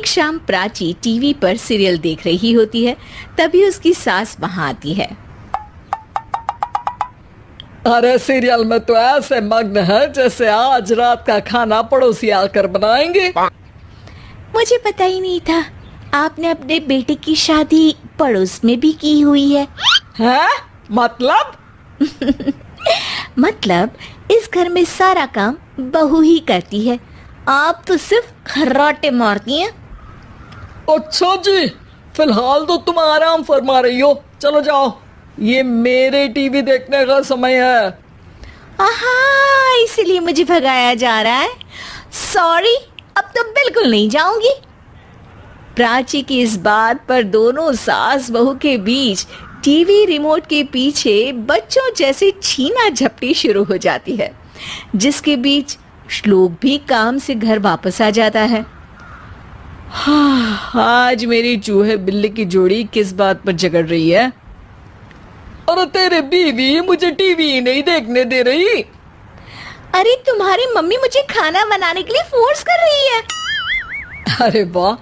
शाम प्राची टीवी पर सीरियल देख रही होती है, तभी उसकी सास वहां आती है। अरे सीरियल में तो ऐसे मग्न है जैसे आज रात का खाना पड़ोसी आकर बनाएंगे। मुझे पता ही नहीं था आपने अपने बेटे की शादी पड़ोस में भी की हुई है। हैं? मतलब? मतलब इस घर में सारा काम बहू ही करती है, आप तो सिर्फ खर्राटे मारती हैं। अच्छा जी, फिलहाल तो तुम आराम फरमा रही हो, चलो जाओ, ये मेरे टीवी देखने का समय है। आहा, इसीलिए मुझे भगाया जा रहा है। सॉरी, अब तो बिल्कुल नहीं जाऊंगी। प्राची की इस बात पर दोनों सास बहू के बीच टीवी रिमोट के पीछे बच्चों जैसे छीना झपटी शुरू हो जाती है, जिसके बीच श्लोक भी काम से घर वापस आ जाता है। हाँ, आज मेरी चूहे बिल्ली की जोड़ी किस बात पर झगड़ रही है? अरे तेरे बीवी मुझे टीवी नहीं देखने दे रही। अरे तुम्हारी मम्मी मुझे खाना बनाने के लिए फोर्स कर रही है। अरे वाह,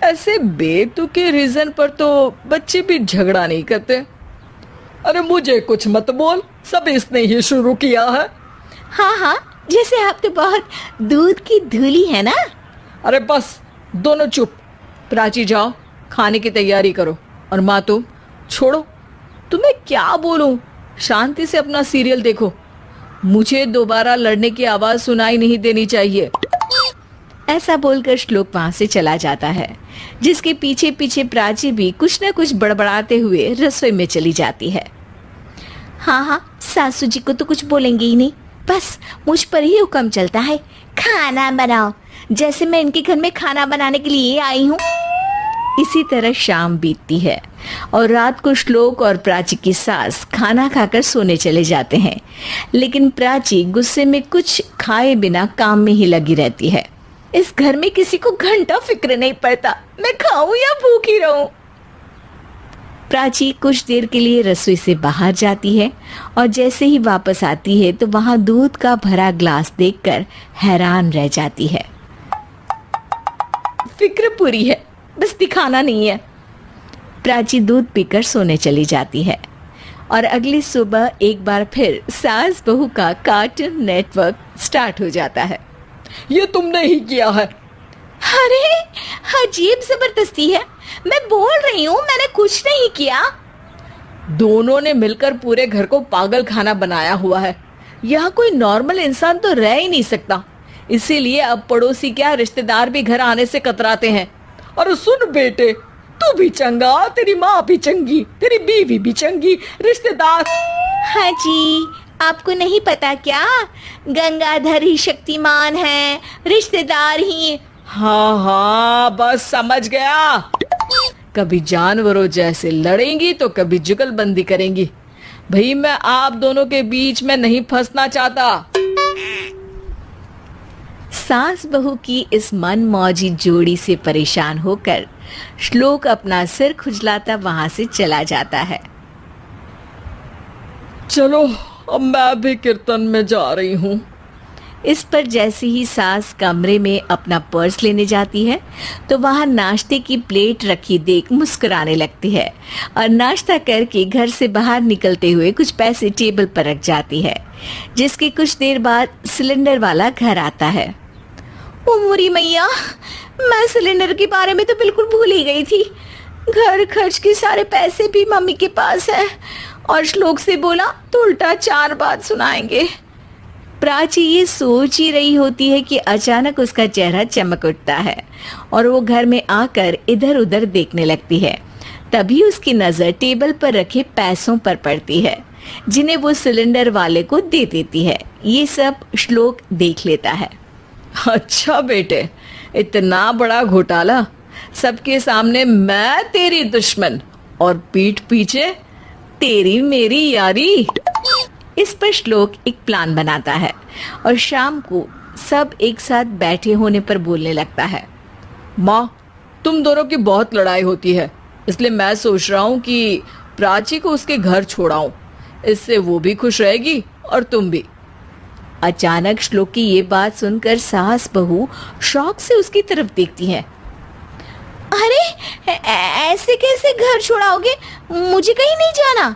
ऐसे बेतुके रीजन पर तो बच्चे भी झगड़ा नहीं करते। अरे मुझे कुछ मत बोल, सब इसने ही शुरू किया है। हाँ हाँ, जैसे आप तो बहुत दूध की धूली है ना। अरे बस, दोनों चुप। प्राची जाओ, खाने की तैयारी करो। और माँ तुम छोड़ो, तुम्हें क्या बोलूं, शांति से अपना सीरियल देखो। मुझे दोबारा लड़ने की आवाज सुनाई नहीं देनी चाहिए। ऐसा बोलकर श्लोक वहां से चला जाता है, जिसके पीछे पीछे प्राची भी कुछ न कुछ बड़बड़ाते हुए रसोई में चली जाती है। हाँ हाँ, सासू जी को तो कुछ बोलेंगे ही नहीं, बस मुझ पर ही हुक्म चलता है, खाना बनाओ, जैसे मैं इनके घर में खाना बनाने के लिए आई हूँ। इसी तरह शाम बीतती है और रात को श्लोक और प्राची की सास खाना खाकर सोने चले जाते हैं, लेकिन प्राची गुस्से में कुछ खाए बिना काम में ही लगी रहती है। इस घर में किसी को घंटा फिक्र नहीं पड़ता, मैं खाऊं या भूखी रहूं। प्राची कुछ देर के लिए रसोई से बाहर जाती है और जैसे ही वापस आती है तो वहां दूध का भरा ग्लास देखकर हैरान रह जाती है। फिक्र पूरी है, बस दिखाना नहीं है। प्राची दूध पीकर सोने चली जाती है और अगली सुबह एक बार फिर सास बहू का कार्टून नेटवर्क स्टार्ट हो जाता है। ये तुमने ही किया है। अरे अजीब जबरदस्ती है, मैं बोल रही हूँ मैंने कुछ नहीं किया। दोनों ने मिलकर पूरे घर को पागल खाना बनाया हुआ है। यहाँ कोई नॉर्मल इंसान तो रह ही नहीं सकता, इसीलिए अब पड़ोसी क्या रिश्तेदार भी घर आने से कतराते हैं। और सुन बेटे, तू भी चंगा, तेरी माँ भी चंगी, तेरी बीवी भी चंगी, रिश्तेदार। हाँ जी, आपको नहीं पता क्या, गंगाधर ही शक्तिमान है, रिश्तेदार ही। हाँ हाँ, बस समझ गया। कभी जानवरों जैसे लड़ेंगी तो कभी जुगलबंदी करेंगी। भाई मैं आप दोनों के बीच में नहीं फंसना चाहता। सास बहू की इस मनमौजी जोड़ी से परेशान होकर श्लोक अपना सिर खुजलाता वहां से चला जाता है। चलो अब मैं भी कीर्तन में जा रही हूँ। इस पर जैसे ही सास कमरे में अपना पर्स लेने जाती है तो वहां नाश्ते की प्लेट रखी देख मुस्कुराने लगती है और नाश्ता करके घर से बाहर निकलते हुए कुछ पैसे टेबल पर रख जाती है, जिसके कुछ देर बाद सिलेंडर वाला घर आता है। ओ मोरी मैया, मैं सिलेंडर के बारे में तो बिल्कुल भूल ही गई थी। घर खर्च के सारे पैसे भी मम्मी के पास है और श्लोक से बोला तो उल्टा 4 बात सुनाएंगे। प्राची ये सोच ही रही होती है कि अचानक उसका चेहरा चमक उठता है और वो घर में आकर इधर उधर देखने लगती है। तभी उसकी नजर टेबल पर रखे पैसों पर पड़ती है, जिन्हें वो सिलेंडर वाले को दे देती है। ये सब श्लोक देख लेता है। अच्छा बेटे, इतना बड़ा घोटाला, सबके सामने मैं तेरी दुश्मन और पीठ पीछे तेरी मेरी यारी। इस पर श्लोक एक प्लान बनाता है और शाम को सब एक साथ बैठे होने पर बोलने लगता है। माँ, तुम दोनों की बहुत लड़ाई होती है, इसलिए मैं सोच रहा हूँ कि प्राची को उसके घर छोड़ाऊं, इससे वो भी खुश रहेगी और तुम भी। अचानक श्लोक की ये बात सुनकर सास बहू शौक से उसकी तरफ देखती हैं। ऐसे कैसे घर छोड़ाओगे? मुझे कहीं नहीं जाना।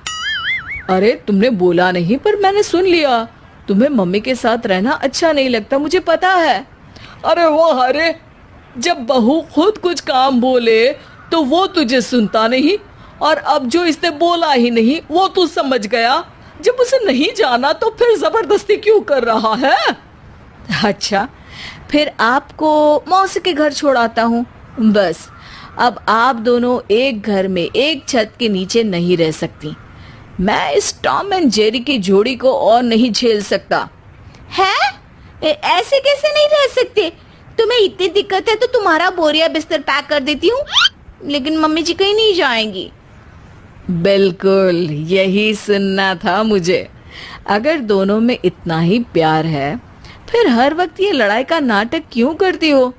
अरे तुमने बोला नहीं पर मैंने सुन लिया। तुम्हें मम्मी के साथ रहना अच्छा नहीं लगता, मुझे पता है। अरे वाह, अरे जब बहू खुद कुछ काम बोले तो वो तुझे सुनता नहीं, और अब जो इसने बोला ही नहीं वो तू समझ गया। जब उसे नहीं जाना तो फिर जबरदस्ती क्यों कर रहा है? अच्छा, फिर आपको मौसी के घर छोड़ाता हूँ। बस अब आप दोनों एक घर में एक छत के नीचे नहीं रह सकती। मैं इस टॉम एंड जेरी की जोड़ी को और नहीं झेल सकता। है? ऐसे कैसे नहीं रह सकते? तुम्हें इतनी दिक्कत है तो तुम्हारा बोरिया बिस्तर पैक कर देती हूँ, लेकिन मम्मी जी कहीं नहीं जाएंगी। बिल्कुल यही सुनना था मुझे। अगर दोनों में इतना ही प्यार है फिर हर वक्त ये लड़ाई का नाटक क्यों करती हो?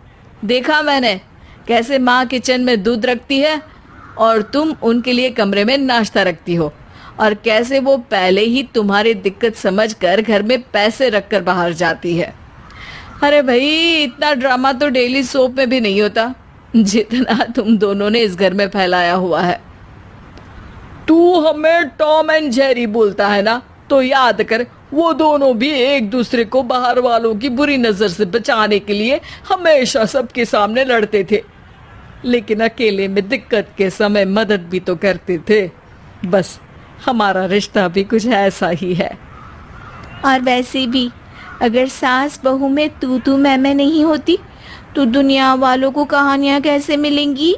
देखा मैंने कैसे माँ किचन में दूध रखती है और तुम उनके लिए कमरे में नाश्ता रखती हो, और कैसे वो पहले ही तुम्हारी दिक्कत समझकर घर में पैसे रखकर बाहर जाती है। अरे भाई, इतना ड्रामा तो डेली सोप में भी नहीं होता जितना तुम दोनों ने इस घर में फैलाया हुआ है। तू हमें टॉम एंड जेरी बोलता है ना, तो याद कर वो दोनों भी एक दूसरे को बाहर वालों की बुरी नजर से बचाने के लिए हमेशा सबके सामने लड़ते थे, लेकिन अकेले में दिक्कत के समय मदद भी तो करते थे। बस हमारा रिश्ता भी कुछ ऐसा ही है। और वैसे भी अगर सास बहू में तू मैं नहीं होती तो दुनिया वालों को कहानियां कैसे मिलेंगी?